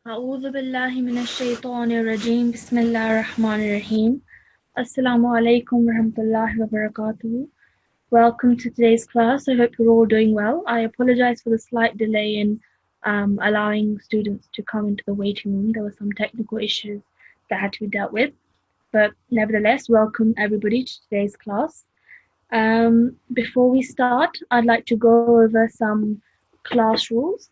أعوذ بالله من الشيطان الرجيم بسم الله الرحمن الرحيم Assalamu alaikum warahmatullahi wabarakatuh. Welcome to today's class. I hope you're all doing well. I apologize for the slight delay in allowing students to come into the waiting room. There were some technical issues that had to be dealt with. But nevertheless, welcome everybody to today's class. Before we start, I'd like to go over some class rules.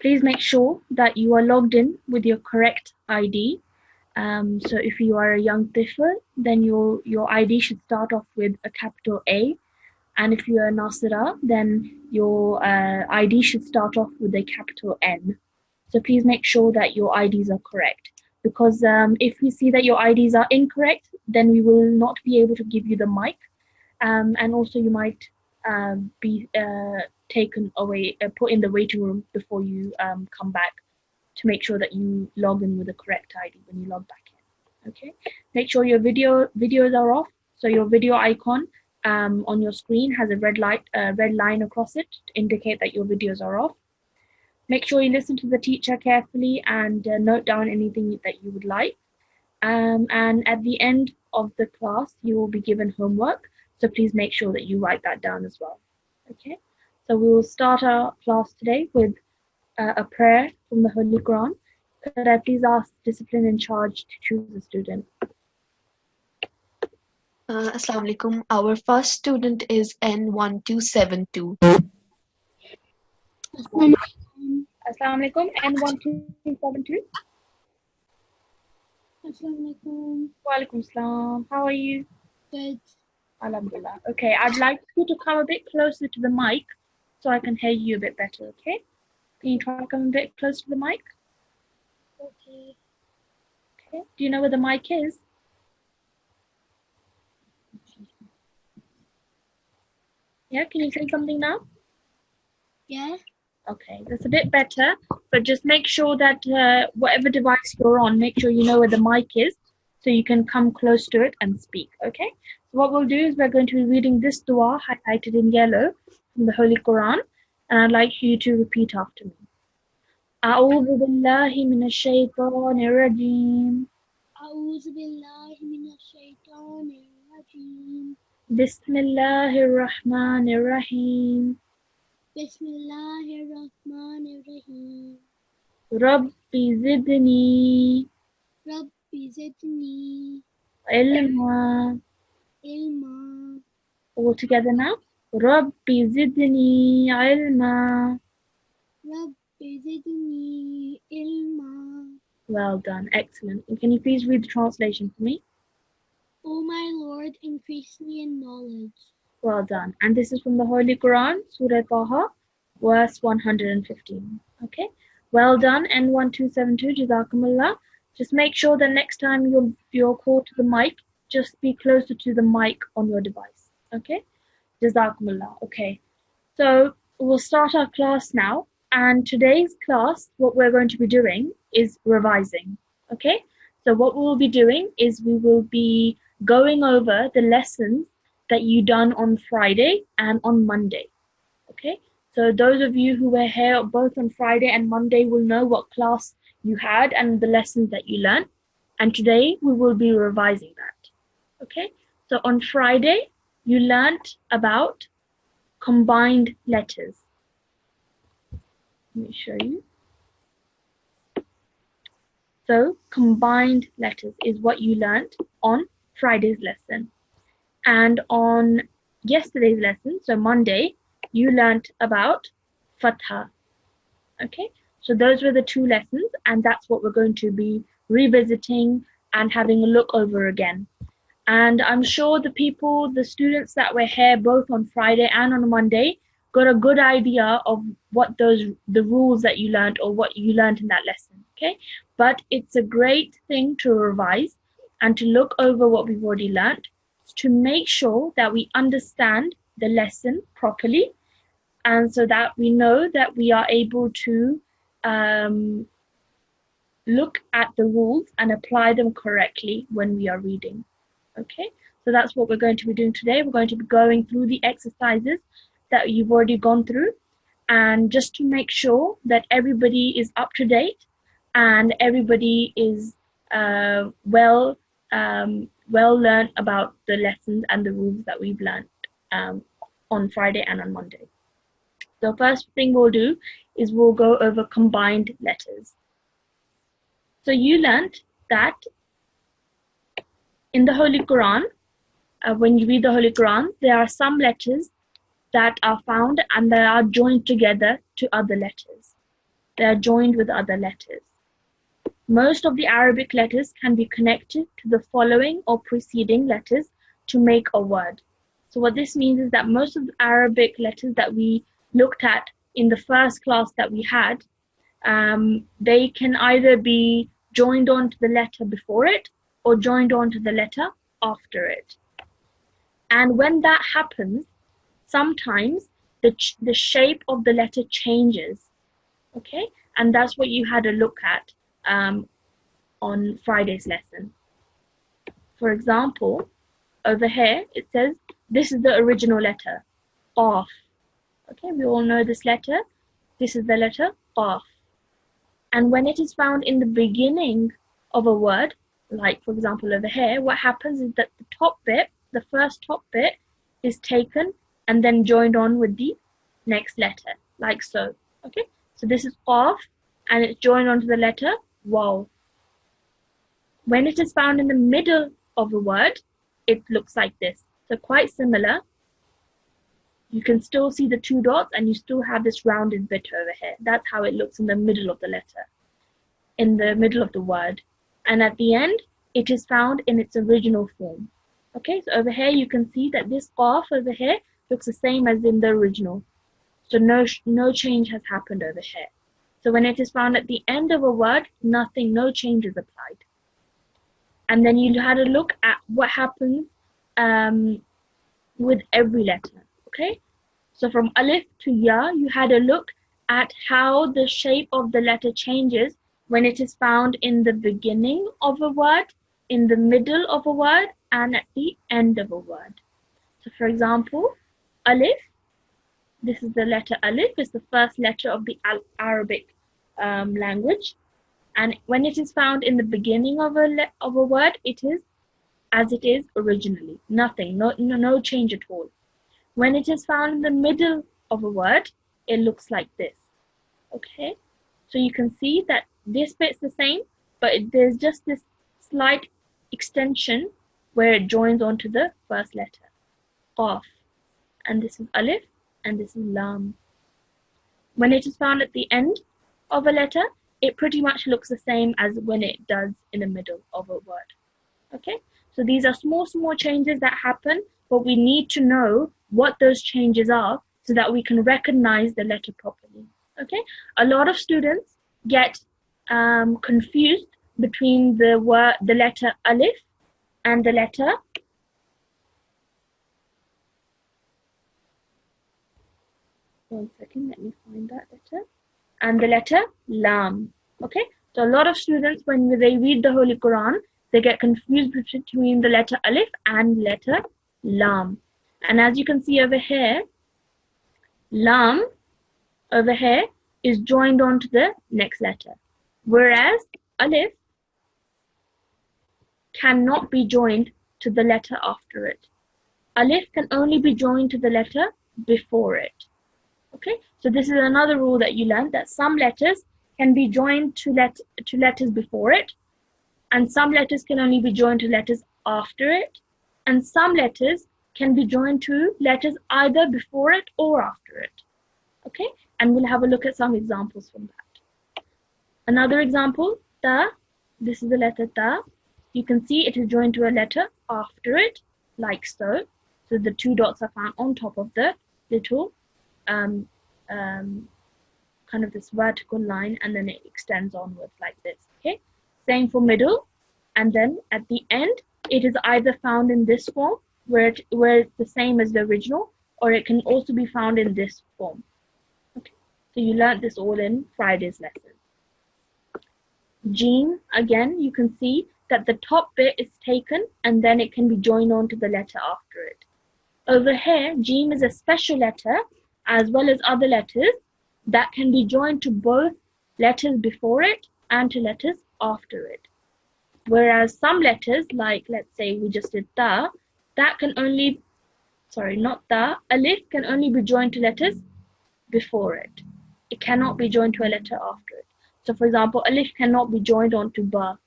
Please make sure that you are logged in with your correct ID. So if you are a young tifl, then your ID should start off with a capital A. And if you are a Nasirat, then your ID should start off with a capital N. So please make sure that your IDs are correct. Because if we see that your IDs are incorrect, then we will not be able to give you the mic. And also you might be taken away, put in the waiting room before you come back, to make sure that you log in with the correct ID when you log back in. Okay. Make sure your videos are off. So your video icon on your screen has a red line across it to indicate that your videos are off. Make sure you listen to the teacher carefully and note down anything that you would like. And at the end of the class, you will be given homework. So please make sure that you write that down as well. Okay. So we will start our class today with a prayer from the Holy Quran. Could I please ask discipline in charge to choose a student? Assalamu alaikum. Our first student is N1272. Assalamu alaikum. N1272. Assalamu alaikum. Wa alaikum salam. How are you? Good. Alhamdulillah. Okay, I'd like you to come a bit closer to the mic so I can hear you a bit better, okay? Can you try to come a bit closer to the mic? Okay. Okay. Do you know where the mic is? Yeah, can you say something now? Yeah. Okay, that's a bit better, but just make sure that whatever device you're on, make sure you know where the mic is so you can come close to it and speak, okay? So what we'll do is we're going to be reading this dua highlighted in yellow from the Holy Quran, and I'd like you to repeat after me. أعوذ بالله من الشيطان الرجيم أعوذ بالله من الشيطان الرجيم. بسم الله الرحمن الرحيم بسم الله الرحمن الرحيم. ربي زدني ربي زدني علما. علما. All together now. ربي زدني علما. ربي زدني علما. Well done, excellent. And can you please read the translation for me? O my Lord, increase me in knowledge. Well done. And this is from the Holy Quran, Surah Taha, verse 115. Okay. Well done, N1272, Jazakumullah. Just make sure that next time you're called to the mic, just be closer to the mic on your device. Okay. Jazakumullah. Okay. So we'll start our class now. And today's class, what we're going to be doing is revising. Okay. So what we will be doing is we will be going over the lessons that you done on Friday and on Monday. Okay. So those of you who were here both on Friday and Monday will know what class you had and the lessons that you learned. And today we will be revising that. Okay. So on Friday, you learned about combined letters. Let me show you. So combined letters is what you learned on Friday's lesson. And on yesterday's lesson, so Monday, you learned about Fatha. Okay, so those were the two lessons, and that's what we're going to be revisiting and having a look over again. And I'm sure the students that were here both on Friday and on Monday got a good idea of what the rules that you learned or what you learned in that lesson. Okay, but it's a great thing to revise and to look over what we've already learned, to make sure that we understand the lesson properly, and so that we know that we are able to look at the rules and apply them correctly when we are reading. Okay, so that's what we're going to be doing today. We're going to be going through the exercises that you've already gone through, And just to make sure that everybody is up to date and everybody is well learned about the lessons and the rules that we've learned on Friday and on Monday. The first thing we'll do is we'll go over combined letters. So you learned that in the Holy Quran, when you read the Holy Quran, there are some letters that are found and they are joined together to other letters. They are joined with other letters. Most of the Arabic letters can be connected to the following or preceding letters to make a word. So what this means is that most of the Arabic letters that we looked at in the first class that we had, they can either be joined onto the letter before it or joined onto the letter after it. And when that happens, sometimes the shape of the letter changes, okay? And that's what you had a look at on Friday's lesson. For example, over here it says this is the original letter, Qaf. Okay, we all know this letter. This is the letter Qaf. And when it is found in the beginning of a word, like for example over here, what happens is that the top bit, the first top bit, is taken and then joined on with the next letter, like so. Okay, so this is Qaf and it's joined onto the letter Waw. When it is found in the middle of a word, it looks like this. So quite similar. You can still see the two dots and you still have this rounded bit over here. That's how it looks in the middle of the letter, in the middle of the word. And at the end, it is found in its original form. Okay, so over here you can see that this Qaf over here looks the same as in the original. So no change has happened over here. So when it is found at the end of a word, no change is applied. And then you had a look at what happens with every letter. Okay, so from Alif to Ya, you had a look at how the shape of the letter changes when it is found in the beginning of a word, in the middle of a word, and at the end of a word. So for example, Alif, this is the letter Alif, is the first letter of the Arabic language. And when it is found in the beginning of a word, it is as it is originally. No change at all. When it is found in the middle of a word, it looks like this. Okay, so you can see that this bit's the same, but there's just this slight extension where it joins onto the first letter, Qaf. And this is Alif, and this is Lam. When it is found at the end of a letter, it pretty much looks the same as when it does in the middle of a word. Okay, so these are small changes that happen, but we need to know what those changes are so that we can recognize the letter properly. Okay, a lot of students get confused between the letter Alif and the letter one second, let me find that letter, and the letter Lam. Okay, so a lot of students, when they read the Holy Quran, they get confused between the letter Alif and letter Lam. And as you can see over here, Lam over here is joined onto the next letter, whereas Alif cannot be joined to the letter after it. Alif can only be joined to the letter before it. Okay, so this is another rule that you learned, that some letters can be joined to letters before it, and some letters can only be joined to letters after it, and some letters can be joined to letters either before it or after it. Okay, and we'll have a look at some examples from that. Another example, Ta. This is the letter Ta. You can see it is joined to a letter after it, like so. So the two dots are found on top of the little kind of this vertical line, and then it extends onwards like this. Okay, same for middle, and then at the end it is either found in this form where it's the same as the original, or it can also be found in this form. Okay, so you learned this all in Friday's lesson. Jeen, again, you can see that the top bit is taken and then it can be joined on to the letter after it. Over here, Jeen is a special letter as well as other letters, that can be joined to both letters before it and to letters after it. Whereas some letters, like let's say we just did ta, that can only, sorry, not ta, alif can only be joined to letters before it. It cannot be joined to a letter after it. So for example, alif cannot be joined onto ba,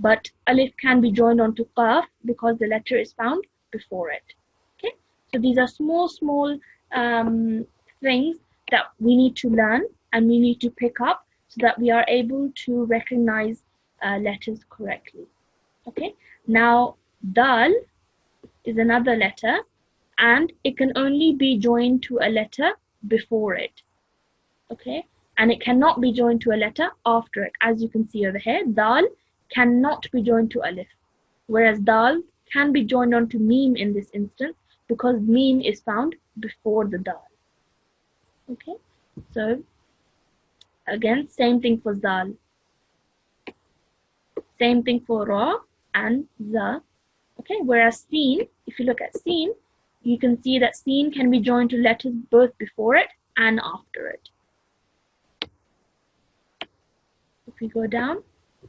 but alif can be joined onto qaf because the letter is found before it. Okay, so these are small things that we need to learn and we need to pick up so that we are able to recognize letters correctly. Okay, now dal is another letter and it can only be joined to a letter before it. Okay, and it cannot be joined to a letter after it. As you can see over here, dal cannot be joined to alif, whereas dal can be joined onto meme in this instance because meme is found before the dal. Okay, so again, same thing for zal, same thing for ra and za. Okay, whereas seen, if you look at seen, you can see that seen can be joined to letters both before it and after it. If we go down,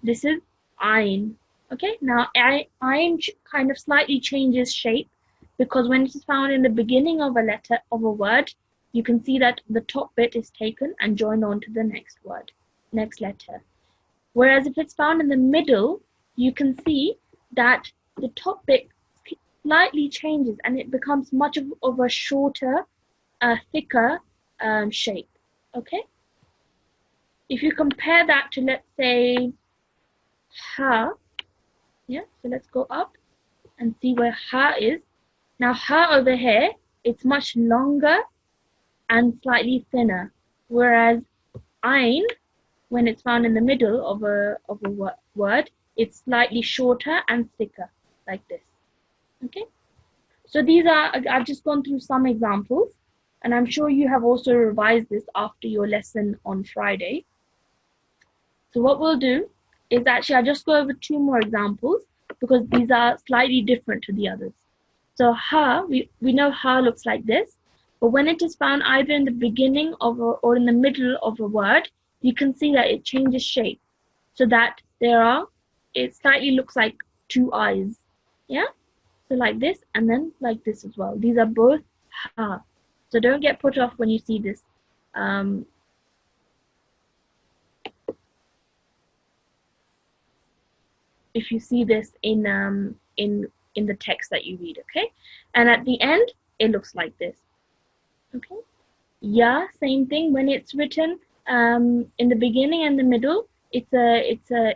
this is ayn. Okay, now ayn kind of slightly changes shape because when it is found in the beginning of a letter of a word, you can see that the top bit is taken and joined on to the next word, next letter. Whereas if it's found in the middle, you can see that the top bit slightly changes and it becomes much of a shorter, thicker shape. Okay, if you compare that to, let's say, ha, yeah, so let's go up and see where ha is. Now ha over here, it's much longer and slightly thinner, whereas ayn, when it's found in the middle of a word, it's slightly shorter and thicker, like this. Okay, so these are, I've just gone through some examples, and I'm sure you have also revised this after your lesson on Friday. So what we'll do is actually I'll just go over 2 more examples because these are slightly different to the others. So ha, we know ha looks like this, but when it is found either in the beginning of or in the middle of a word, you can see that it changes shape so that it slightly looks like 2 eyes. Yeah, so like this and then like this as well. These are both ha. So don't get put off when you see this. If you see this in the text that you read, okay? And at the end, it looks like this. Okay. Yeah, same thing. When it's written in the beginning and the middle, it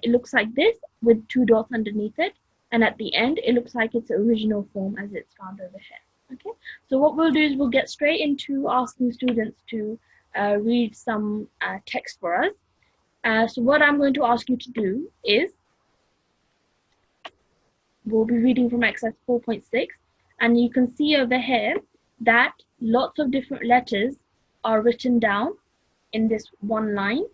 looks like this with 2 dots underneath it, and at the end, it looks like its original form as it's found over here. Okay. So what we'll do is we'll get straight into asking students to read some text for us. So what I'm going to ask you to do is we'll be reading from exercise 4.6, and you can see over here that lots of different letters are written down in this one line.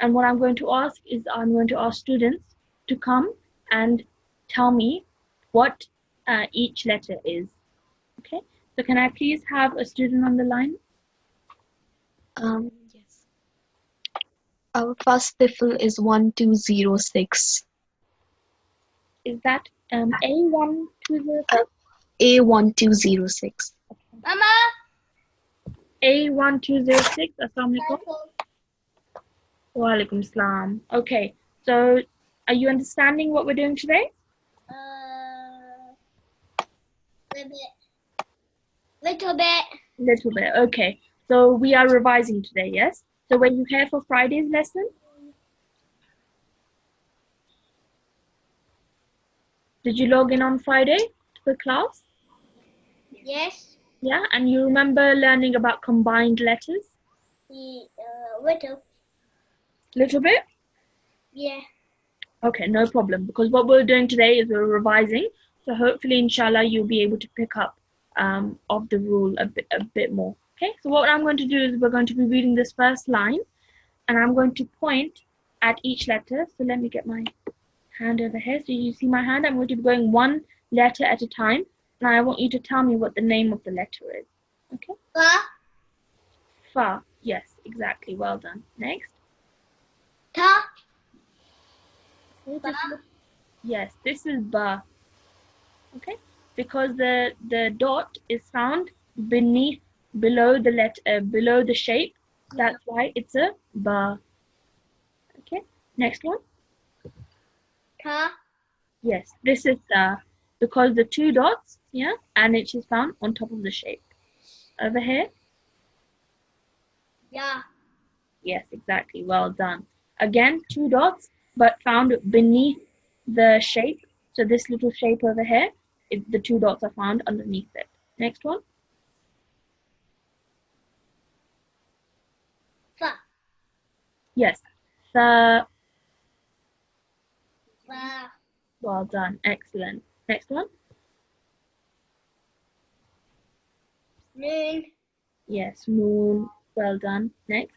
And what I'm going to ask is I'm going to ask students to come and tell me what each letter is. Okay, so can I please have a student on the line? Yes. Our first tifl is 1206. Is that A1206? A1206. Mama. A1206, Assalamu alaikum. Wa alaikum salam. Okay, so are you understanding what we're doing today? Little bit. Little bit, okay. So we are revising today, yes? So were you here for Friday's lesson? Did you log in on Friday to the class? Yes. Yeah, and you remember learning about combined letters? Little. Little bit? Yeah. Okay, no problem. Because what we're doing today is we're revising. So hopefully, inshallah, you'll be able to pick up of the rule a bit more. Okay, so what I'm going to do is we're going to be reading this first line, and I'm going to point at each letter. So let me get my hand over here. So you see my hand? I'm going to be going one letter at a time, and I want you to tell me what the name of the letter is. Okay? Fa. Fa. Yes, exactly. Well done. Next. Ta. Okay, yes, this is ba. Okay, because the dot is found below the below the shape. That's why it's a ba. Okay, next one. Ta. Yes, this is because the two dots, yeah, and it is found on top of the shape. Over here. Ya. Yes, exactly. Well done. Again, two dots, but found beneath the shape. So this little shape over here, the two dots are found underneath it. Next one. Fa. Yes. The Fa. well done. Excellent. Next one. Noon. Yes. Moon. Well done. Next.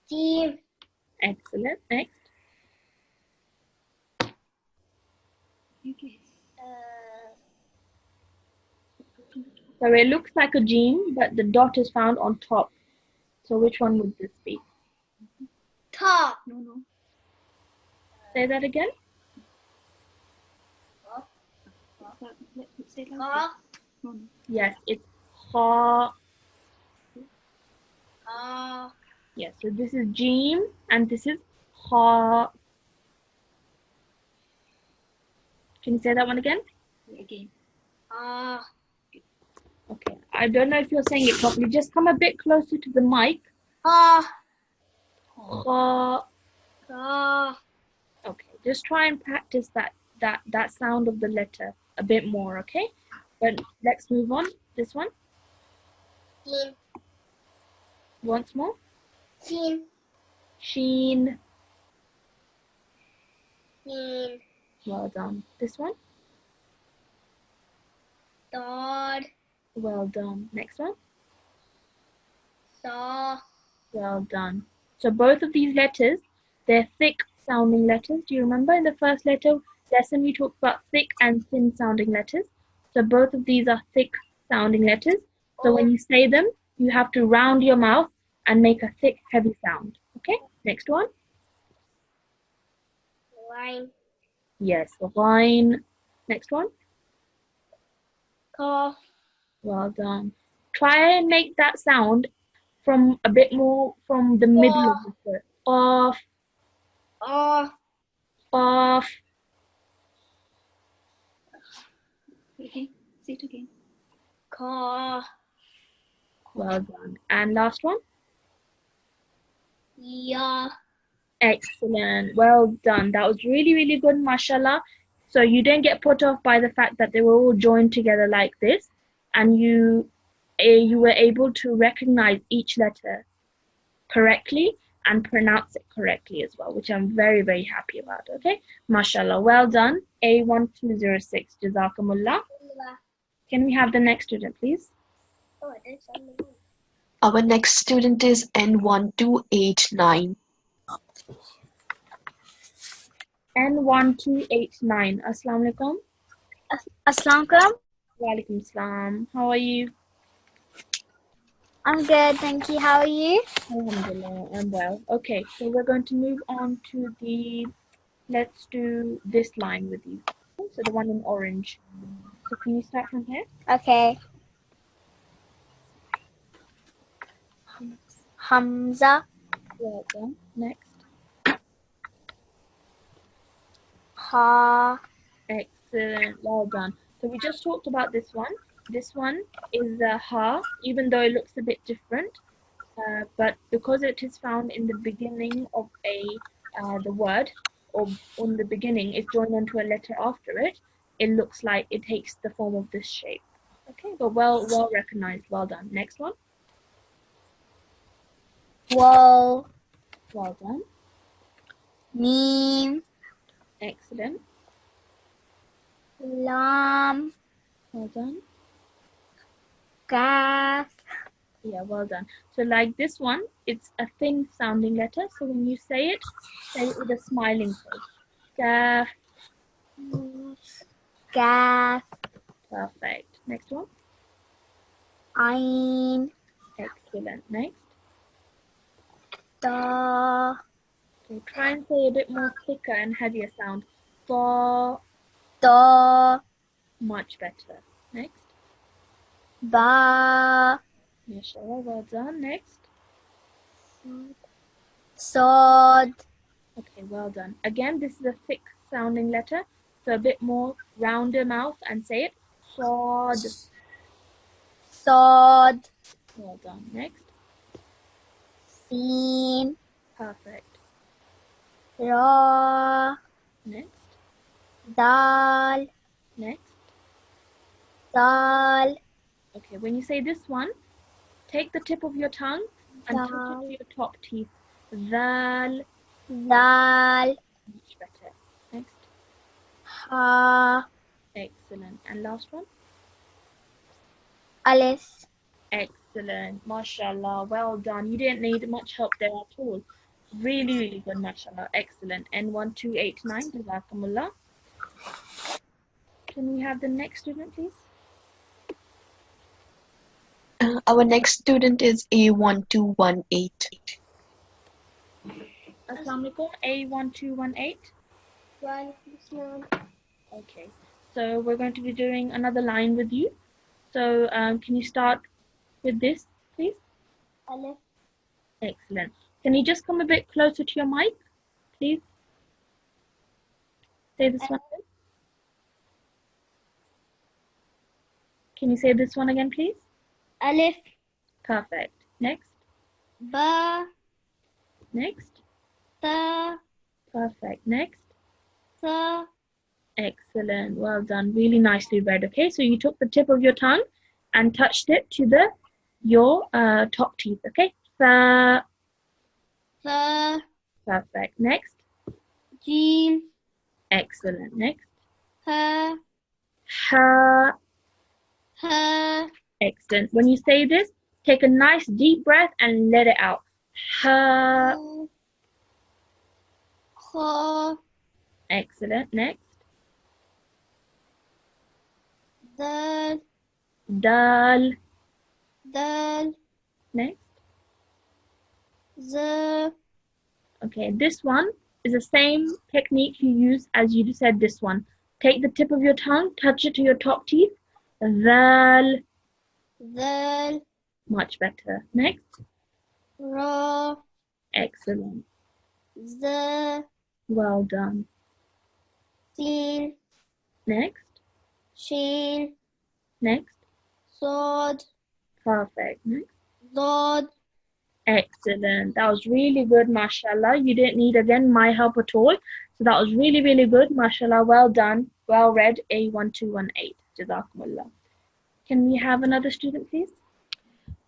Jim. Excellent. Next. So it looks like a gene, but the dot is found on top. So which one would this be? Ta. Say that again. Ka. Yes, it's ha. Ka. Yes, so this is Jim and this is ha. Can you say that one again? Ah. Okay. I don't know if you're saying it properly. Just come a bit closer to the mic. Ah. Ha. Ka. Okay. Just try and practice that sound of the letter a bit more, okay? But let's move on. This one. Jim. Once more. Jim. Sheen. Jim. Well done. This one. Dod. Well done. Next one. Saw. Well done. So both of these letters, they're thick sounding letters. Do you remember in the first lesson we talked about thick and thin sounding letters? So both of these are thick sounding letters. So when you say them, you have to round your mouth and make a thick, heavy sound. Okay, next one. Line. Yes, line. Next one. Cough. Well done. Try and make that sound from a bit more from the middle of the throat. Off, Off. off. Okay, say it again. Caw. Well done. And last one. Ya. Excellent. Well done. That was really, really good, mashallah. So you didn't get put off by the fact that they were all joined together like this, and you were able to recognize each letter correctly and pronounce it correctly as well, which I'm very, very happy about. Okay, mashallah. Well done. A1206. Jazakumullah. Can we have the next student, please? Oh, I did something. Our next student is N1289. N1289. Assalamu alaikum. Assalamualaikum. Walaikum salam. How are you? I'm good, thank you. How are you? Alhamdulillah, I'm well. Okay, so we're going to move on to let's do this line with you. So the one in orange. So can you start from here? Okay. Hamza, Well done. Next. Ha, Excellent. Well done. So we just talked about this one. This one is the ha, even though it looks a bit different. But because it is found in the beginning of the word, or on the beginning, it's joined onto a letter after it, it looks like it takes the form of this shape. Okay, but well recognized. Well done. Next one. Wal, Well done. Mim, Excellent. Lam, Well done. Kaf, Yeah, well done. So like this one, it's a thin sounding letter. So when you say it with a smiling face. Kaf. Kaf, Perfect. Next one. Ain. Excellent. Next. Da. Okay, try and say a bit more thicker and heavier sound. Fa. Da. Much better. Next. Ba. Mashallah, well done. Next. Sod. Okay, well done. Again, this is a thick sounding letter, so a bit more rounder mouth and say it. Sod. Sod. Well done. Next. Sin. Perfect. Ra. Next. Dal. Next. Dal. Okay, when you say this one, take the tip of your tongue and touch it to your top teeth. Zal. Dal. Much better. Next. Ha. Excellent. And last one. Alif. Excellent. MashaAllah. Well done. You didn't need much help there at all. Really, really good. MashaAllah. Excellent. N1289. Jazakumullah. Can we have the next student, please? Our next student is A1218. Assalamu alaikum. A1218. Okay. So we're going to be doing another line with you. So can you start with this, please? Alif. Excellent. Can you just come a bit closer to your mic, please? Say this one again. Can you say this one again, please? Alif. Perfect. Next. Ba. Next. Ta. Perfect. Next. Sa. Excellent. Well done. Really nicely read. Okay, so you took the tip of your tongue and touched it to your top teeth. Okay. Sa. Sa. Perfect. Next. Jim. Excellent. Next. Ha. Ha. Ha. Excellent. When you say this, take a nice deep breath and let it out. Ha. Kha. Excellent. Next. Dal. Dal. Dal. Next. Z. Okay, this one is the same technique you use as you said this one. Take the tip of your tongue, touch it to your top teeth. Zal. Zal. Much better. Next. Ra. Excellent. Z. Well done. Sin. Next. Shin. Next. Sod. Perfect. Next. Dod. Excellent. That was really good, mashallah. You didn't need, again, my help at all. So that was really, really good, mashallah. Well done. Well read, A1218. Jazakumullah. Can we have another student, please?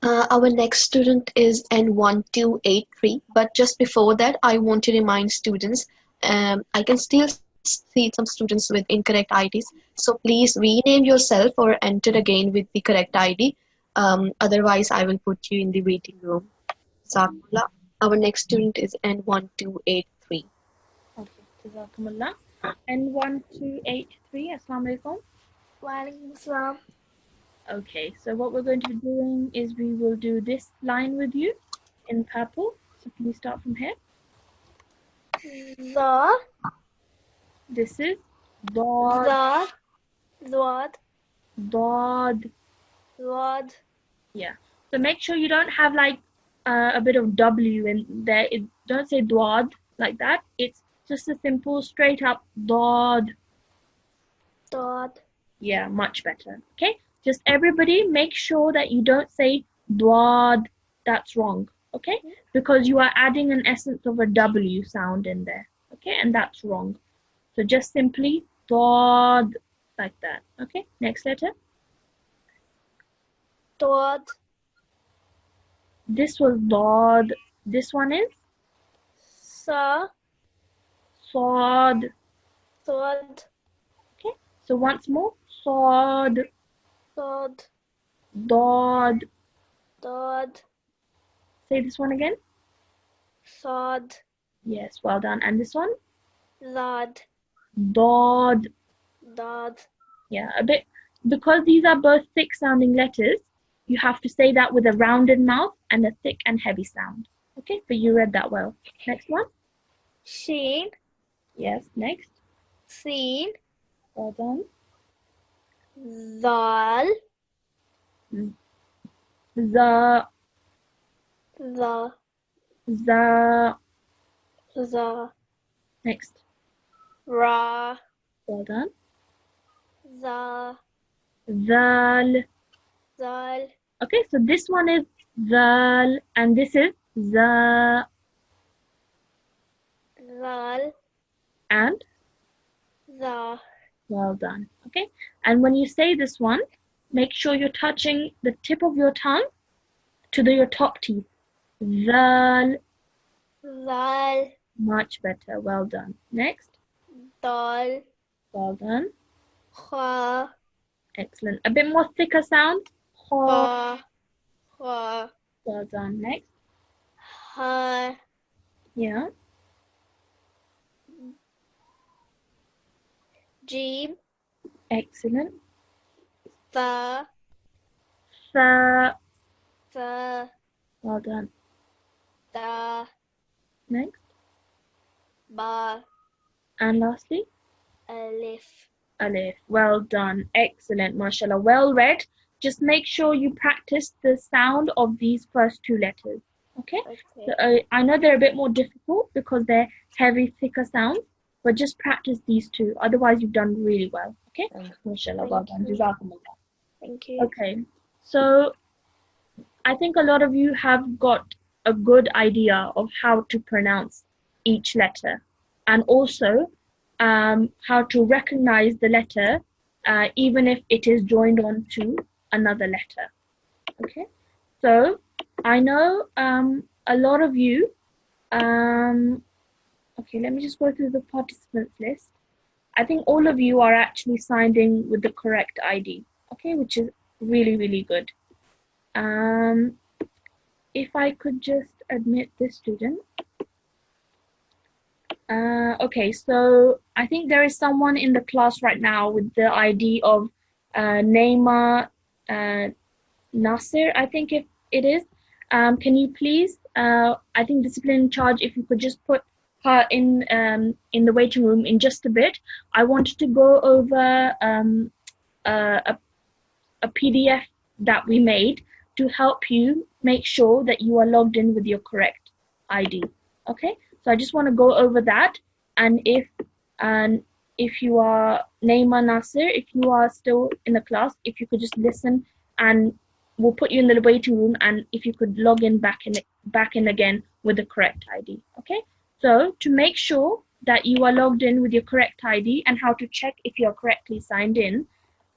Our next student is N1283, but just before that, I want to remind students, I can still see some students with incorrect IDs, so please rename yourself or enter again with the correct ID. Otherwise, I will put you in the waiting room. Jazakumullah. Our next student is N1283. Okay, Jazakumullah. N1283, Assalamu alaikum. Wa alaikum salam. Okay, so what we're going to be doing is we will do this line with you in purple. So can we start from here? Za. This is Dod. Za. Zwad. Dod. Zwad. Yeah. So make sure you don't have like a bit of W in there. Don't say Dwad like that. It's just a simple straight up Dod. Dod. Yeah, much better. Okay? Just everybody make sure that you don't say Dwad. That's wrong. Okay? Because you are adding an essence of a W sound in there. Okay? And that's wrong. So just simply Dod like that. Okay? Next letter. Dod. This was Dod. This one is Sa. Sod. Sod. Okay? So once more. Sod. Sod. Dod. Dod. Say this one again. Sod. Yes, well done. And this one? Zad. Dod. Dod. Yeah, a bit. because these are both thick sounding letters, you have to say that with a rounded mouth and a thick and heavy sound. Okay, but you read that well. Next one. Sheen, Yes, next. Seen, Well done. Zal, The, the, the. the, Next. Ra, Well done. Za, Zal. Zal, Okay, so this one is zal and this is za Zal, and Za. well done. Okay, and when you say this one, make sure you're touching the tip of your tongue to your top teeth. Zal, Zal, much better. Well done. Next. Dal, Well done. Kha, Excellent. A bit more thicker sound. Kha. Kha, Kha, Well done. Next. Ha, Yeah. Jim, Excellent. Tha, Tha. Tha, Well done. Da, Next. Ba, And lastly, Alif. Alif. Well done. Excellent. MashaAllah. Well read. Just make sure you practice the sound of these first two letters. Okay? Okay. So, I know they're a bit more difficult because they're heavy, thicker sounds, but just practice these two. Otherwise, you've done really well. Okay? MashaAllah. Well done. Thank you. Jazakumullah. Thank you. Okay. So, I think a lot of you have got a good idea of how to pronounce each letter and also how to recognize the letter even if it is joined on to another letter. Okay, so I know a lot of you, okay, let me just go through the participants list. I think all of you are actually signed in with the correct ID, okay, which is really, really good. If I could just admit this student. Okay, so I think there is someone in the class right now with the ID of Naima Nasir, I think if it is. Can you please, I think discipline in charge, if you could just put her in the waiting room in just a bit. I wanted to go over a PDF that we made to help you make sure that you are logged in with your correct ID. Okay, so I just want to go over that, and if you are Naima Nasir, if you are still in the class, if you could just listen, and we'll put you in the waiting room, and if you could log in back in again with the correct ID. Okay, so to make sure that you are logged in with your correct ID and how to check if you're correctly signed in,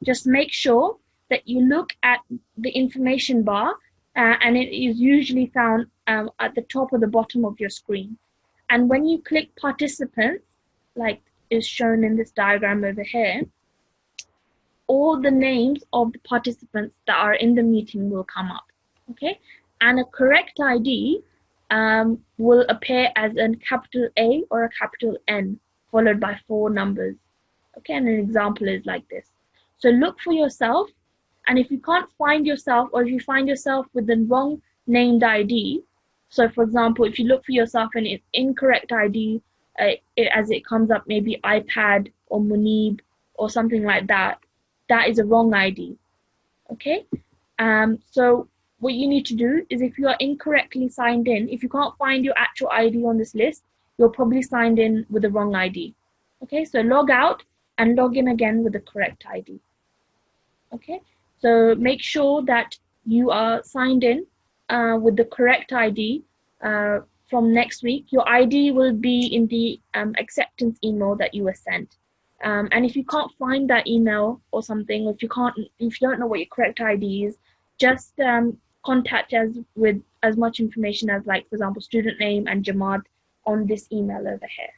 just make sure that you look at the information bar, and it is usually found at the top or the bottom of your screen. And when you click participants, like is shown in this diagram over here, all the names of the participants that are in the meeting will come up. Okay, and a correct ID will appear as a capital A or a capital N followed by 4 numbers. Okay, and an example is like this. So look for yourself, and if you can't find yourself, or if you find yourself with the wrong named ID, so for example, if you look for yourself and it's incorrect ID, as it comes up, maybe iPad or Munib or something like that, that is a wrong ID. Okay, so what you need to do is, if you are incorrectly signed in, if you can't find your actual ID on this list, you're probably signed in with the wrong ID. Okay, so log out and log in again with the correct ID. Okay, so make sure that you are signed in with the correct ID from next week. Your ID will be in the acceptance email that you were sent. And if you can't find that email or something, or if you don't know what your correct ID is, just contact us with as much information as, like, for example, student name and Jamaat on this email over here.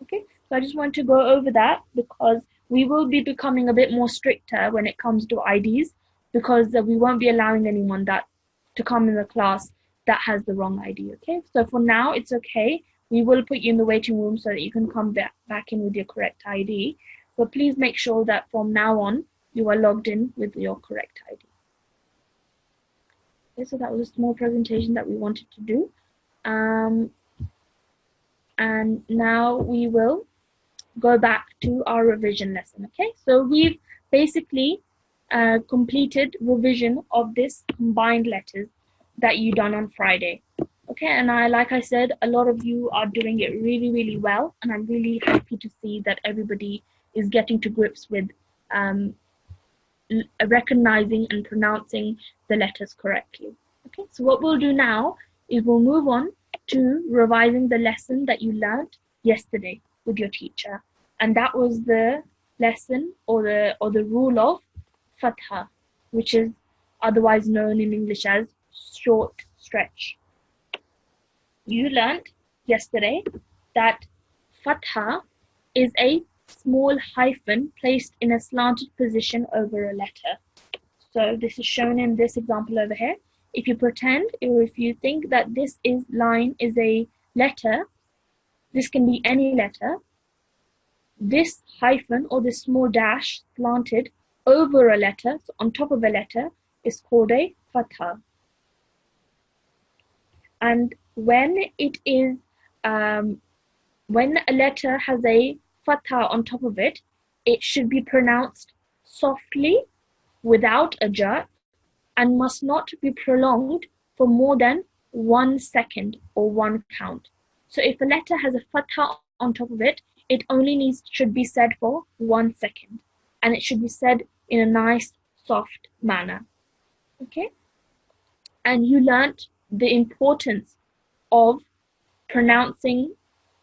Okay, so I just want to go over that because we will be becoming a bit more stricter when it comes to IDs, because we won't be allowing anyone to come in the class that has the wrong ID. Okay, so for now it's okay. We will put you in the waiting room so that you can come back in with your correct ID. But please make sure that from now on you are logged in with your correct ID. Okay, so that was a small presentation that we wanted to do. And now we will go back to our revision lesson. Okay, so we've basically completed revision of this combined letters that you done on Friday. Okay, and like I said, a lot of you are doing it really, really well, and I'm really happy to see that everybody is getting to grips with recognizing and pronouncing the letters correctly. Okay, so what we'll do now is we'll move on to revising the lesson that you learned yesterday with your teacher, and that was the lesson or the rule of fatha, which is otherwise known in English as short stretch. You learned yesterday that fatha is a small hyphen placed in a slanted position over a letter. So this is shown in this example over here. If you pretend, or if you think that this line is a letter, this can be any letter. This hyphen or this small dash slanted over a letter, so on top of a letter, is called a fatha. And when it is, when a letter has a fatha on top of it, it should be pronounced softly without a jerk and must not be prolonged for more than 1 second or 1 count. So if a letter has a fatha on top of it, it only should be said for 1 second, and it should be said in a nice, soft manner. Okay? And you learnt the importance of pronouncing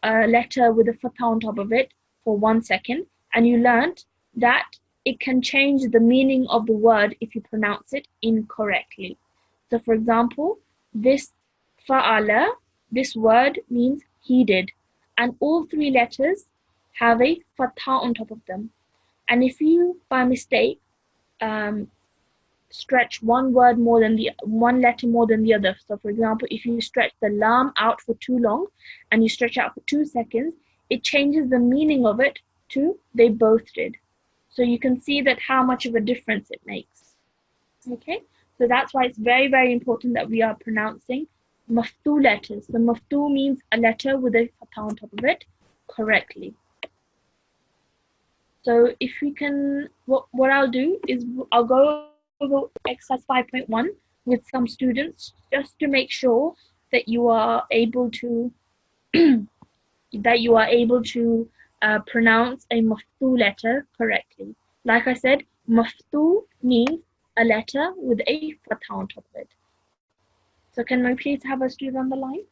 a letter with a fatha on top of it for 1 second, and you learnt that it can change the meaning of the word if you pronounce it incorrectly. So for example, this fa'ala, this word means he did, and all 3 letters have a fatha on top of them. And if you by mistake stretch one letter more than the other, so for example, if you stretch the lam out for too long and you stretch out for 2 seconds, it changes the meaning of it to they both did. So you can see that how much of a difference it makes. Okay, so that's why it's very, very important that we are pronouncing maftu letters. The maftu means a letter with a fatha on top of it correctly. So if we can, what I'll do is I'll go over exercise 5.1 with some students just to make sure that you are able to pronounce a maftu letter correctly. Like I said, maftu means a letter with a fatha on top of it. So can we please have a student on the line?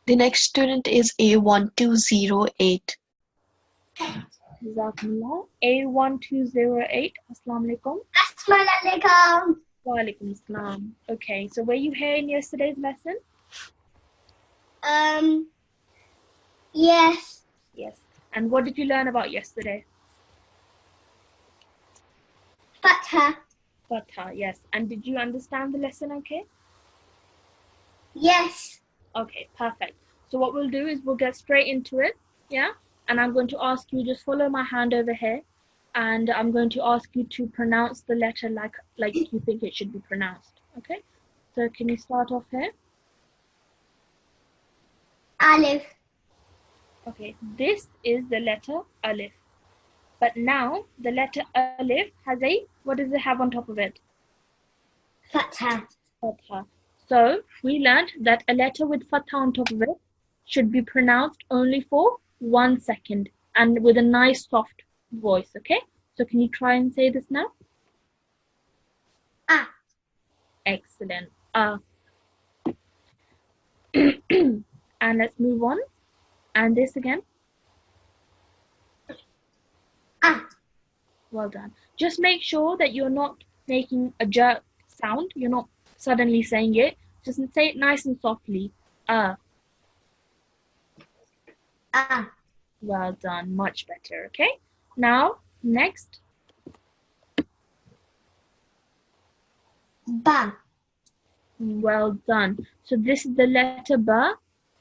The next student is A1208. Jazakumullah. A1208. Assalamu alaikum. Assalamualaikum. Wa alaikum assalam. Okay, so were you here in yesterday's lesson? Yes. Yes. And what did you learn about yesterday? Fatha. Fatha, yes. And did you understand the lesson okay? Yes. Okay, perfect. So what we'll do is we'll get straight into it, yeah? And I'm going to ask you, just follow my hand over here, and I'm going to ask you to pronounce the letter like you think it should be pronounced, okay? So can you start off here? Alif. Okay, this is the letter Alif. But now the letter Alif has what does it have on top of it? Fatha. Fatha. So we learned that a letter with fatha on top of it should be pronounced only for 1 second and with a nice soft voice, okay? So can you try and say this now? Ah. Excellent. And let's move on. And this again. Ah. Well done. Just make sure that you're not making a jerk sound. You're not suddenly saying it. Just say it nice and softly. Ah. Well done. Much better. Okay. Now, next. Ba. Well done. So this is the letter ba,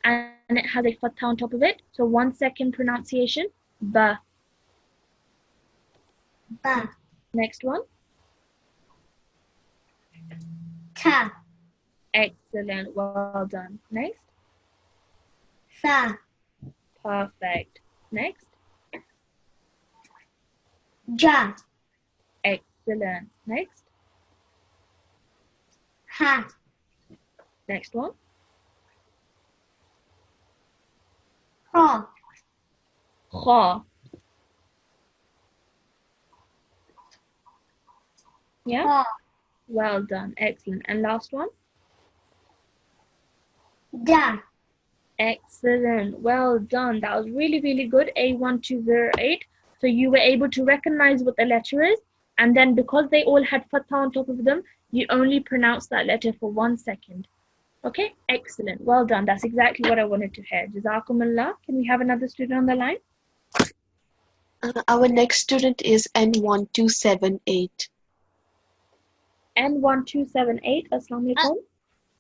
and it has a fatha on top of it. So 1 second pronunciation. Ba. Ba. Next one. Ta. Excellent. Well done. Next. Sa. Perfect. Next. Ja. Excellent. Next. Ha. Next one. Ho. Kha. Yeah. Ho. Well done. Excellent. And last one. Da. Excellent. Well done. That was really, really good. A1208. So you were able to recognize what the letter is. And then because they all had fatha on top of them, you only pronounced that letter for 1 second. Okay? Excellent. Well done. That's exactly what I wanted to hear. Jazakumullah. Can we have another student on the line? Our next student is N1278. N1278. Assalamu alaikum.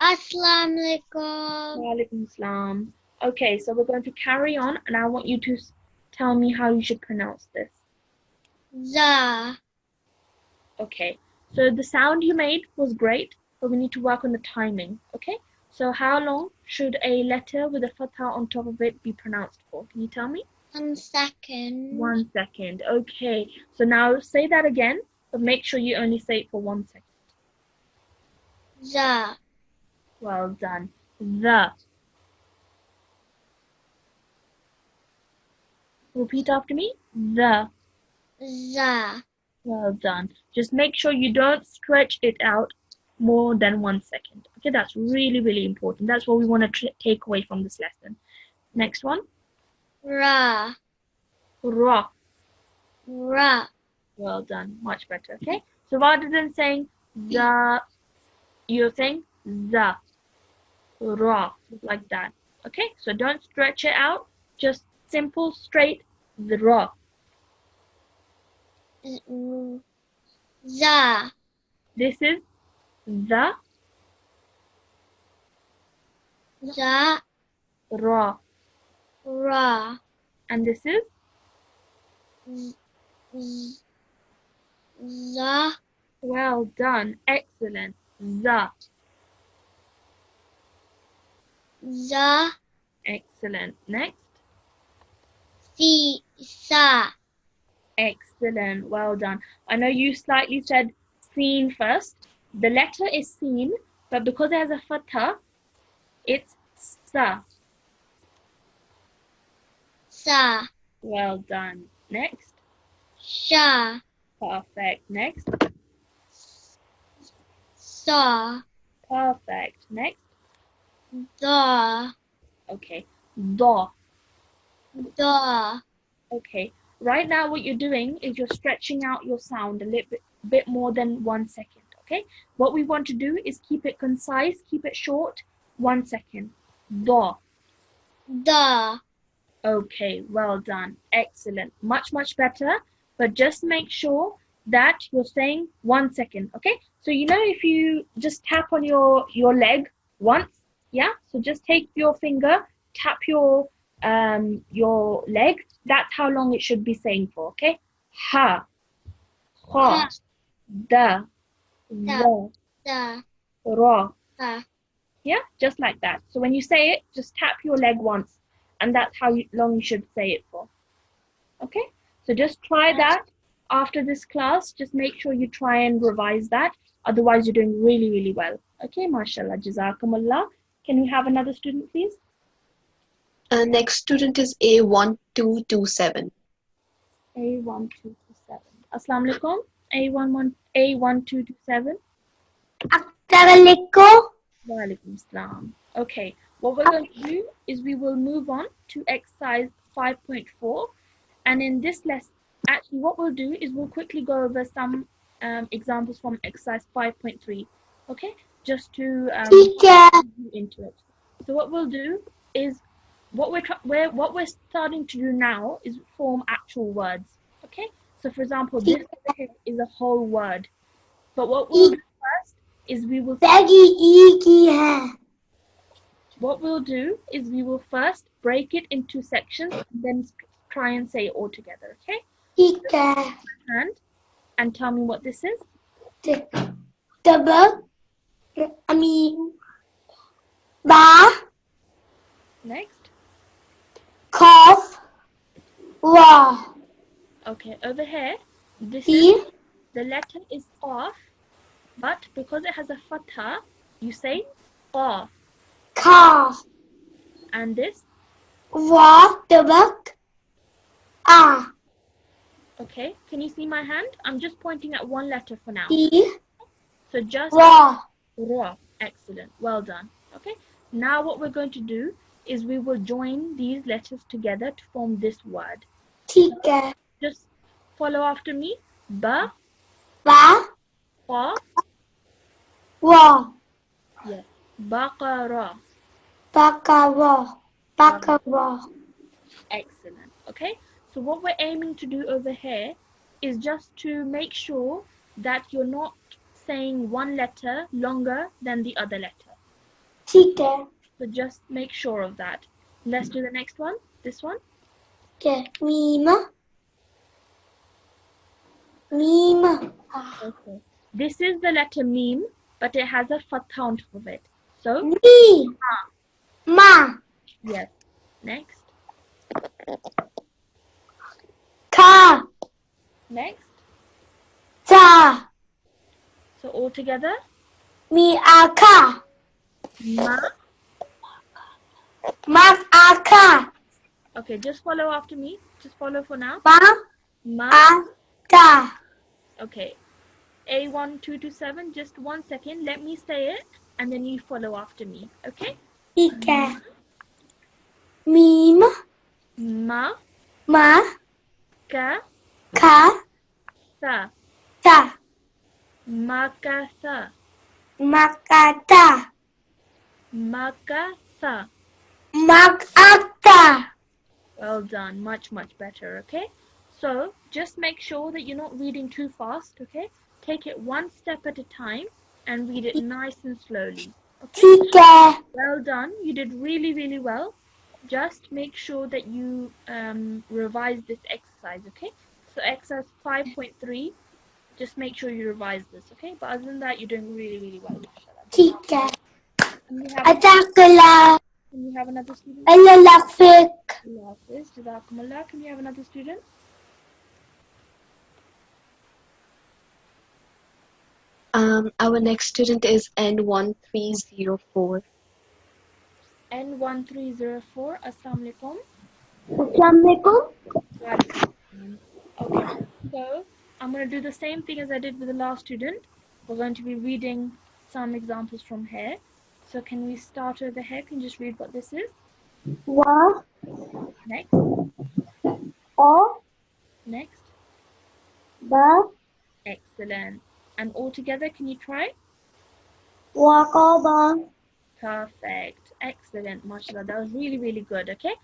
Assalamu alaikum. Wa alaikum salam. Okay, so we're going to carry on, and I want you to tell me how you should pronounce this. Za. Okay, so the sound you made was great, but we need to work on the timing. Okay, so how long should a letter with a fatha on top of it be pronounced for? Can you tell me? 1 second. 1 second. Okay, so now say that again, but make sure you only say it for 1 second. Za. Well done. The. Repeat after me. The. Za. Well done. Just make sure you don't stretch it out more than 1 second. Okay, that's really, really important. That's what we want to take away from this lesson. Next one. Ra. Ra. Ra. Well done. Much better. Okay. So rather than saying the, you're saying the. Ra. Like that. Okay. So don't stretch it out. Just simple, straight, the ra. Za. This is the Za. ra. Ra. And this is Za. well done. Excellent. Za. Za. Excellent. Next. Si. Sa. Excellent. Well done. I know you slightly said seen first. The letter is seen, but because it has a fatha, it's sa. Sa. Well done. Next. Sha. Perfect. Next. Sa. Perfect. Next. Da. Okay. Da. Da. Okay. Right now what you're doing is you're stretching out your sound a little bit more than 1 second. Okay. What we want to do is keep it concise, keep it short. 1 second. Da. Da. Okay, well done. Excellent. Much, much better. But just make sure that you're saying 1 second. Okay. So you know if you just tap on your leg once, yeah. So just take your finger, tap your leg. That's how long it should be saying for. Okay. Ha, ha, da, the, Da. ra. Da. Yeah, just like that. So when you say it, just tap your leg once, and that's how long you should say it for. Okay. So just try that after this class. Just make sure you try and revise that. Otherwise, you're doing really, really well. Okay, mashallah, jazakumullah. Can we have another student, please? Next student is A1227. A1227. Assalamu alaikum. A1227. Assalamu alaikum. Wa alaikum salam. Okay, what we're going to do is we will move on to exercise 5.4. And in this lesson, actually what we'll do is we'll quickly go over some examples from exercise 5.3. Okay, just to into it. So what we'll do is what we're starting to do now is form actual words. Okay, so for example, this here is a whole word. But what we'll do first is we will first break it into sections, and then try and say it all together, okay? ठीक है And tell me what this is. double I mean ba Next. cough wa Okay, over here, this e is, the letter is qaf, but because it has a fatha, you say qaf. cough And this, wa double a okay, can you see my hand? I'm just pointing at one letter for now. e So just wa ra. Excellent. Well done. Okay. Now what we're going to do is we will join these letters together to form this word. ठीक है Just follow after me. Ba, ba qa, wa yes. Baqara. bakawa Excellent. Okay. So what we're aiming to do over here is just to make sure that you're not saying one letter longer than the other letter. ठीक है So just make sure of that. Let's do the next one. This one. Okay. Meme. Okay. This is the letter meme, but it has a fatha on top of it. So, Me. Ma. yes. Next. Ka. Next. Ta. So all together. Mi aka. Ma. Ma aka. Okay, just follow after me. Just follow for now. Ma Ma. aka. Okay. A1227. Just 1 second. Let me say it, and then you follow after me. Okay. Okay. Meme. Ma. Ma. Ka. Ka. Sa. Ta. Makasa. Makata. Makasa. Makata. Well done. Much, much better. Okay. So just make sure that you're not reading too fast. Okay. Take it one step at a time and read it nice and slowly. Okay. ठीक है Well done. You did really, really well. Just make sure that you revise this exercise. Okay. So exercise 5.3. Just make sure you revise this. Okay. But other than that, you're doing really, really well. ठीक है Can we have, Atakala. can we have another student? Alalafik. Allah Hafiz. Jazakumullah. Can we have another student? Our next student is N1304. N1304. Assalamu alaikum. Assalamualaikum. Okay, so I'm going to do the same thing as I did with the last student. We're going to be reading some examples from here. So can we start over here? Can you just read what this is? Wa. Next. O. Next. Ba. Excellent. And all together, can you try? Wakaba. Perfect. Excellent. MashaAllah. That was really, really good. Okay.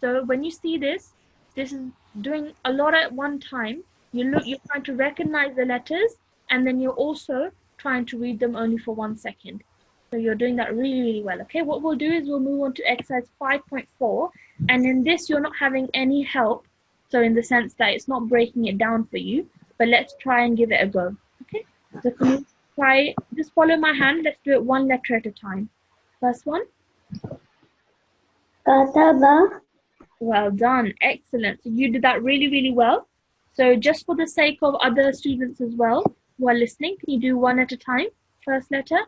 So when you see this, this is doing a lot at one time. You're trying to recognize the letters, and then you're also trying to read them only for 1 second. So you're doing that really, really well. Okay. What we'll do is we'll move on to exercise 5.4, and in this you're not having any help. So in the sense that it's not breaking it down for you, but let's try and give it a go. Okay. So can you try? Just follow my hand. Let's do it one letter at a time. First one. Kataba. Well done. Excellent. So you did that really, really well. So just for the sake of other students as well who are listening, can you do one at a time? First letter.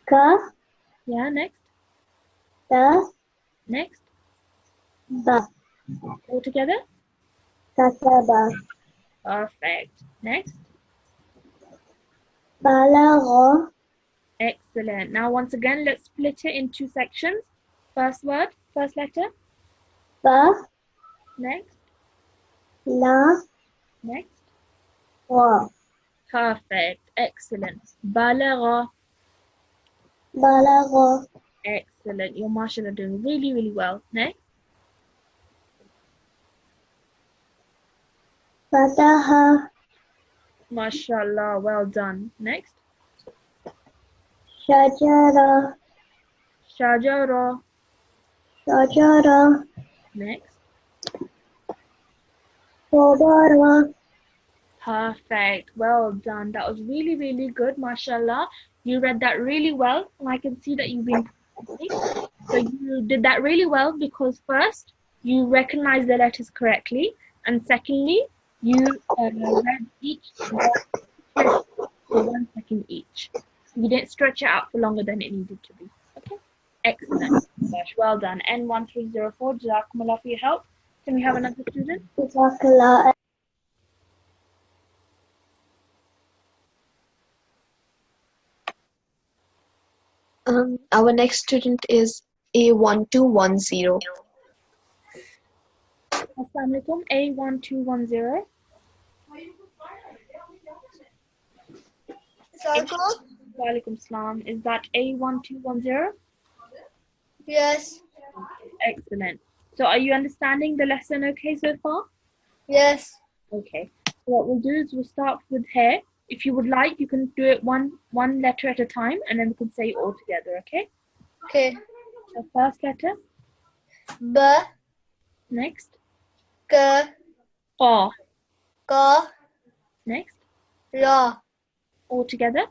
Ka. Yeah, next. Ta. Next. Ba. All together. Kataba. Perfect. Next. Balago. Excellent. Now once again, let's split it in 2 sections. First word, first letter. Ba. Next. La. Next. Wa. Perfect. Excellent. Balagha. Balago. Excellent. You're mashallah doing really, really well. Next. Fataha. Mashallah. Well done. Next. Shajara. Shajara. Shajara. Next. Sabara. Perfect. Well done. That was really, really good. MashaAllah. You read that really well, and I can see that you've been practicing. So you did that really well because first, you recognized the letters correctly, and secondly, you read each letter for 1 second each. You didn't stretch it out for longer than it needed to be. Okay? Excellent. Gosh, well done. N1304, Jazakumullah for your help. Can we have another student? Jazakallah. Our next student is A1210. Assalamu alaikum. A1210. Walaikum salam. Is that A1210? Yes. Excellent. So are you understanding the lesson okay so far? Yes. Okay. So what we'll do is we'll start with hair. If you would like, you can do it one letter at a time, and then we can say it all together, okay? Okay. So first letter. B. Next. K. Qa. Ka. Next. Ra. All together.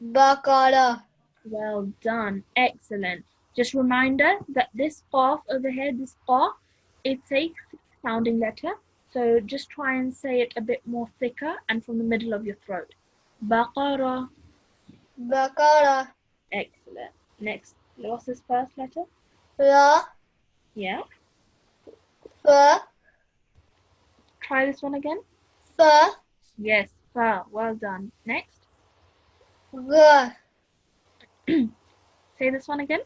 Bakara. Well done. Excellent. Just reminder that this qaf over here, this qa, it's a sounding letter. So just try and say it a bit more thicker and from the middle of your throat. Baqara. Bakara. Excellent. Next. What's this first letter? Ra. Yeah. Fa. Try this one again. Fa. Yes. Fa. Well done. Next. Ga. Say this one again.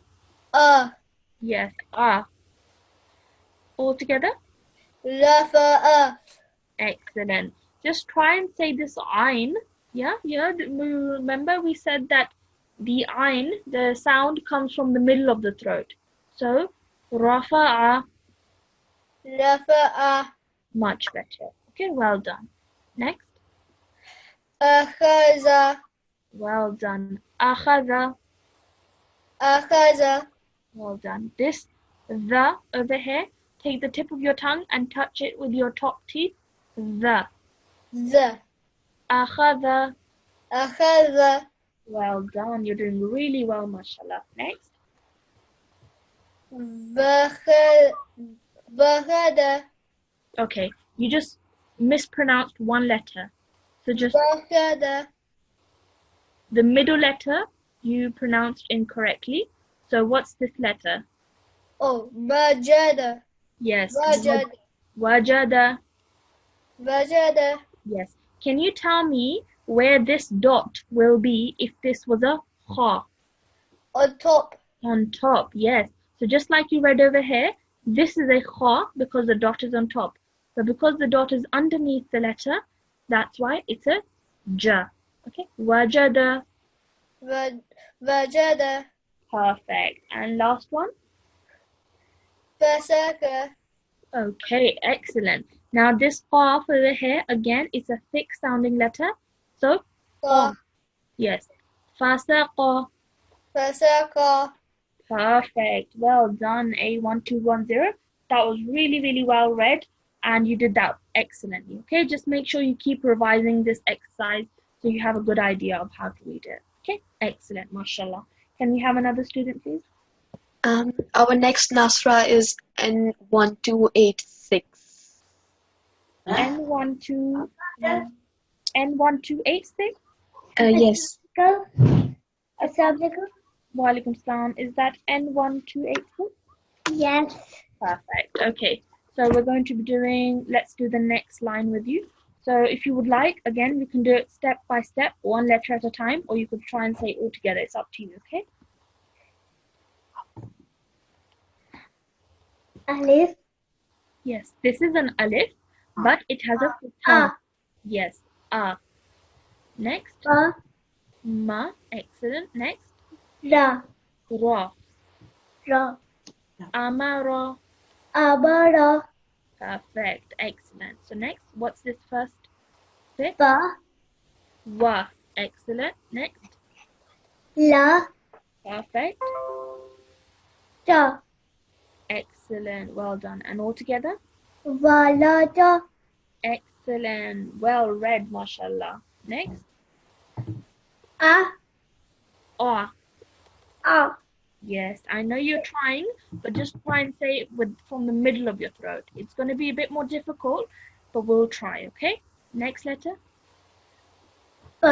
Yes. Ah. All together. Rafa'a. Excellent. Just try and say this ayn. Yeah. Remember we said that the ayn, the sound comes from the middle of the throat. So, rafa'a. Rafa'a. Much better. Okay, well done. Next. Akhaza. Well done. Akhadha. Akhaza. Well done. This the over here, take the tip of your tongue and touch it with your top teeth. The. Z. Akhadha. Akhaza. Well done. You're doing really well, mashallah. Next. Bakhada. Okay, you just mispronounced one letter. So just Bakhada. the middle letter you pronounced incorrectly. So what's this letter? Oh, Bajada. Yes. Wajada. Wajada. Wajada. Yes. Can you tell me where this dot will be if this was a kha? On top. On top, yes. So just like you read over here, this is a kha because the dot is on top. But because the dot is underneath the letter, that's why it's a ja. Okay. Wajada. Wajada. Perfect. And last one. Fasaka. Okay, excellent. Now this qaf over here, again, it's a thick sounding letter. So, Ka. yes. Fasaqa. Fasaka. Perfect. Well done, A1210. That was really, really well read, and you did that excellently. Okay, just make sure you keep revising this exercise so you have a good idea of how to read it. Okay, excellent, mashallah. Can we have another student, please? Our next Nasra is N1286. N12, N1286? Yes. Assalamualaikum. Walaikum salam. Is that N1286? Yes. Perfect. Okay. So we're going to be doing, let's do the next line with you. So if you would like, again, we can do it step by step, one letter at a time, or you could try and say it all together. It's up to you, okay? Alif. Yes, this is an alif, but it has a fatha. Yes, a. Next, Ba. ma. Excellent. Next, Ra. ra. Ra. Amara. Abara. Perfect. Excellent. So next, what's this first bit? Ba. Wa. Excellent. Next, La. perfect. Ta. Excellent. Well done. And all together? Walada. Excellent. Well read, mashallah. Next. A. Ah. A. Yes, I know you're trying, but just try and say it from the middle of your throat. It's going to be a bit more difficult, but we'll try, okay? Next letter. B.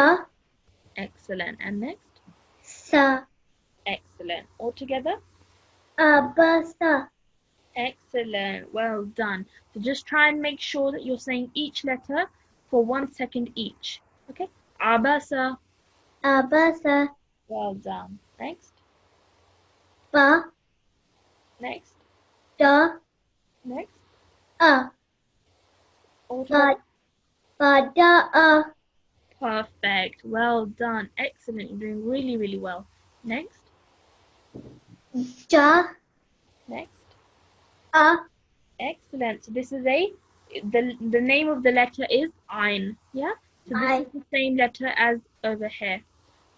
Excellent. And next. S. Excellent. All together. Abasa. Excellent. Well done. So just try and make sure that you're saying each letter for 1 second each. Okay? Abasa. Abasa. Well done. Next. Ba. Next. Da. Next. A. All Ba. together. Bada. Perfect. Well done. Excellent. You're doing really, really well. Next. Ja. Next. A. Excellent. So this is the name of the letter is Ain. Yeah? So this Ain. is the same letter as over here.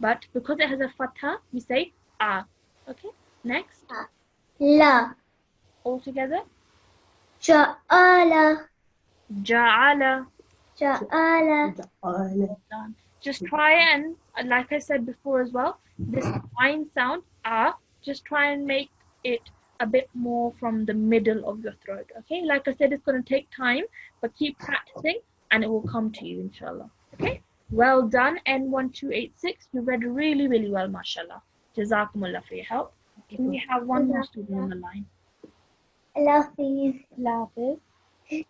But because it has a fatha, we say A. Okay? Next. La. All together. Ja'ala. Ja'ala. Ja'ala. Well done. Just try and, like I said before as well, this Ain sound, just try and make it a bit more from the middle of your throat. Okay? Like I said, it's going to take time, but keep practicing and it will come to you, inshallah. Okay? Well done, N1286. You read really, really well, mashallah. Jazakumullah for your help. Can we have one more student on the line? Allah Hafiz. Allah Hafiz.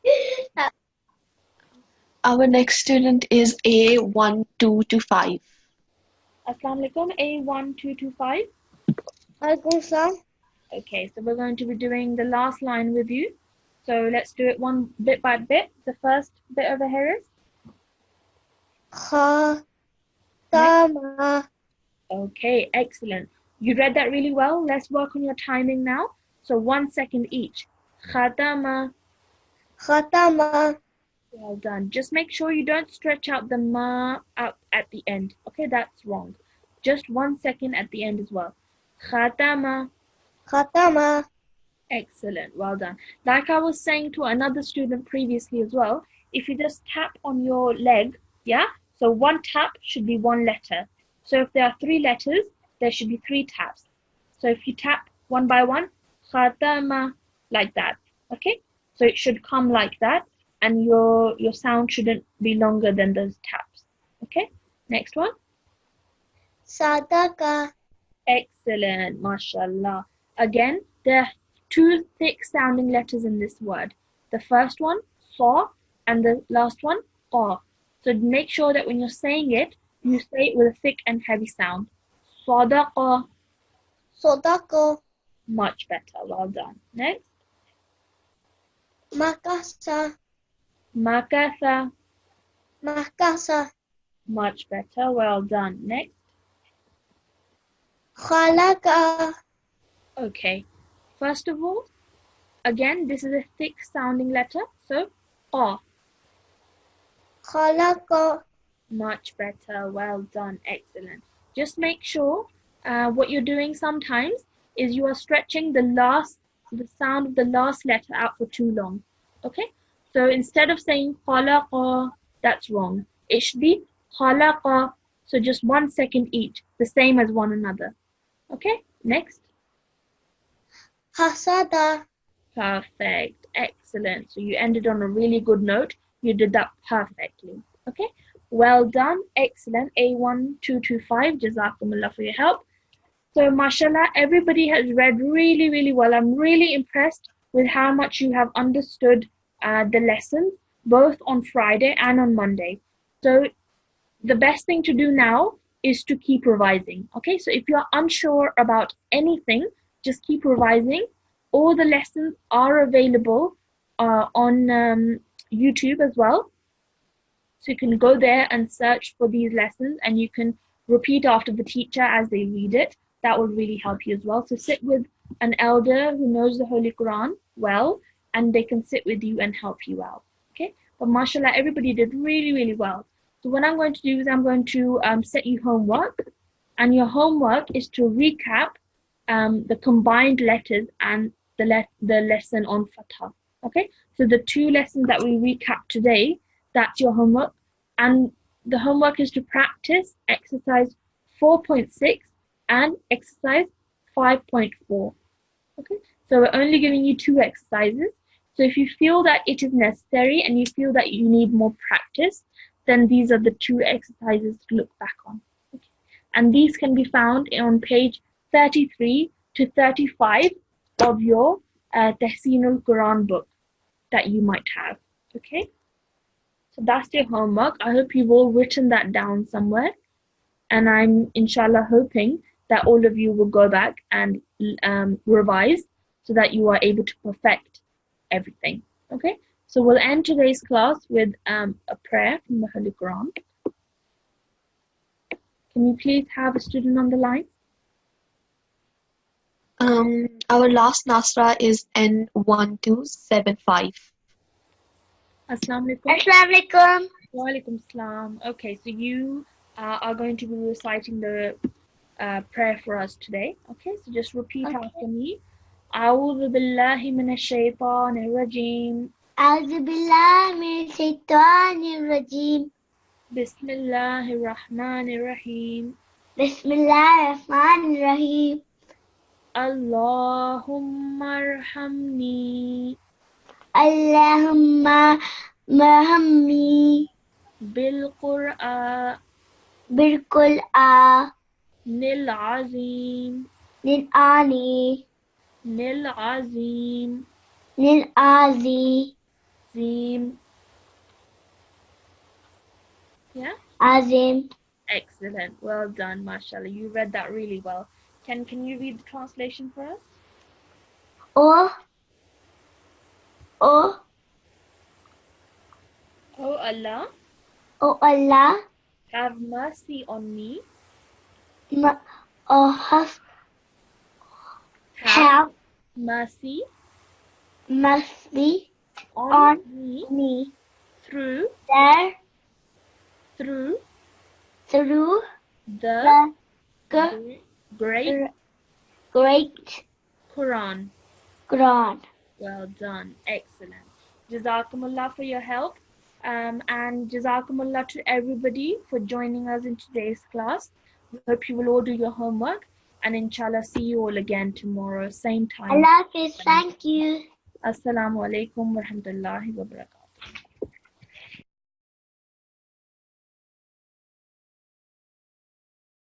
Our next student is A1225. Assalamu alaikum, A1225. Alaikum salam. Okay, so we're going to be doing the last line with you. So let's do it one bit by bit. The first bit over here is Khatama. okay, excellent. You read that really well. Let's work on your timing now. So 1 second each. Khatama. Khatama. Well done. Just make sure you don't stretch out the ma out at the end. Okay, that's wrong. Just 1 second at the end as well. Khatama. Khatama. Excellent. Well done. Like I was saying to another student previously as well, if you just tap on your leg, yeah? So one tap should be one letter. So if there are 3 letters, there should be 3 taps. So if you tap one by one, khatama, like that. Okay? So it should come like that, and your sound shouldn't be longer than those taps. Okay? Next one. Sadaka. Excellent. Mashallah. Again, there are 2 thick sounding letters in this word. The first one, sa, and the last one, qa. So make sure that when you're saying it, you say it with a thick and heavy sound. Sadaqa. Sodako. Much better. Well done. Next. Makasa. Makatha. Makasa. Much better. Well done. Next. Khalaqa. Okay. First of all, again, this is a thick sounding letter. So, qa. Khalaqa. Much better. Well done. Excellent. Just make sure what you're doing sometimes is you are stretching the sound of the last letter out for too long. Okay? So instead of saying khalaqa, that's wrong. It should be khalaqa. So just 1 second each, the same as one another. Okay? Next. Hasada. Perfect. Excellent. So you ended on a really good note. You did that perfectly. Okay? Well done. Excellent. A1225. Jazakumullah for your help. So mashallah, everybody has read really, really well. I'm really impressed with how much you have understood the lessons, both on Friday and on Monday. So the best thing to do now is to keep revising. Okay, so if you're unsure about anything, just keep revising. All the lessons are available on YouTube as well. So you can go there and search for these lessons, and you can repeat after the teacher as they read it. That will really help you as well. So sit with an elder who knows the Holy Quran well, and they can sit with you and help you out. Okay? But mashallah, everybody did really, really well. So what I'm going to do is I'm going to set you homework, and your homework is to recap the combined letters and the lesson on Fatha. Okay, so the 2 lessons that we recapped today, that's your homework. And the homework is to practice exercise 4.6 and exercise 5.4. Okay, so we're only giving you 2 exercises. So if you feel that it is necessary and you feel that you need more practice, then these are the 2 exercises to look back on. Okay. And these can be found on page 33 to 35 of your Talimul-Quran book that you might have. Okay, so that's your homework. I hope you've all written that down somewhere, and I'm inshallah hoping that all of you will go back and revise so that you are able to perfect everything. Okay, so we'll end today's class with a prayer from the Holy Quran. Can you please have a student on the line? Our last Nasra is N1275. Assalamu alaikum. Assalamualaikum. Wa alaikum salam. Okay, so you are going to be reciting the prayer for us today. Okay, so just repeat after me. أعوذ بالله من الشيطان الرجيم. أعوذ بالله من الشيطان الرجيم. بسم الله الرحمن الرحيم. بسم الله الرحمن الرحيم. اللهم ارحمني اللهم ارحمني بالقرآن بالقرآن العظيم العظيم العظيم العظيم. Yeah, Azim. excellent. Well done, mashallah. You read that really well. Can you read the translation for us? Oh Oh Allah, Allah, have mercy on me. have mercy mercy on on me me through through the the great great Quran. Quran. Well done. Excellent. Jazakumullah for your help. And Jazakumullah to everybody for joining us in today's class. We hope you will all do your homework. And inshallah, see you all again tomorrow, same time. Allah Hafiz, thank you. Assalamu alaikum wa rahmatullahi wa barakatuh.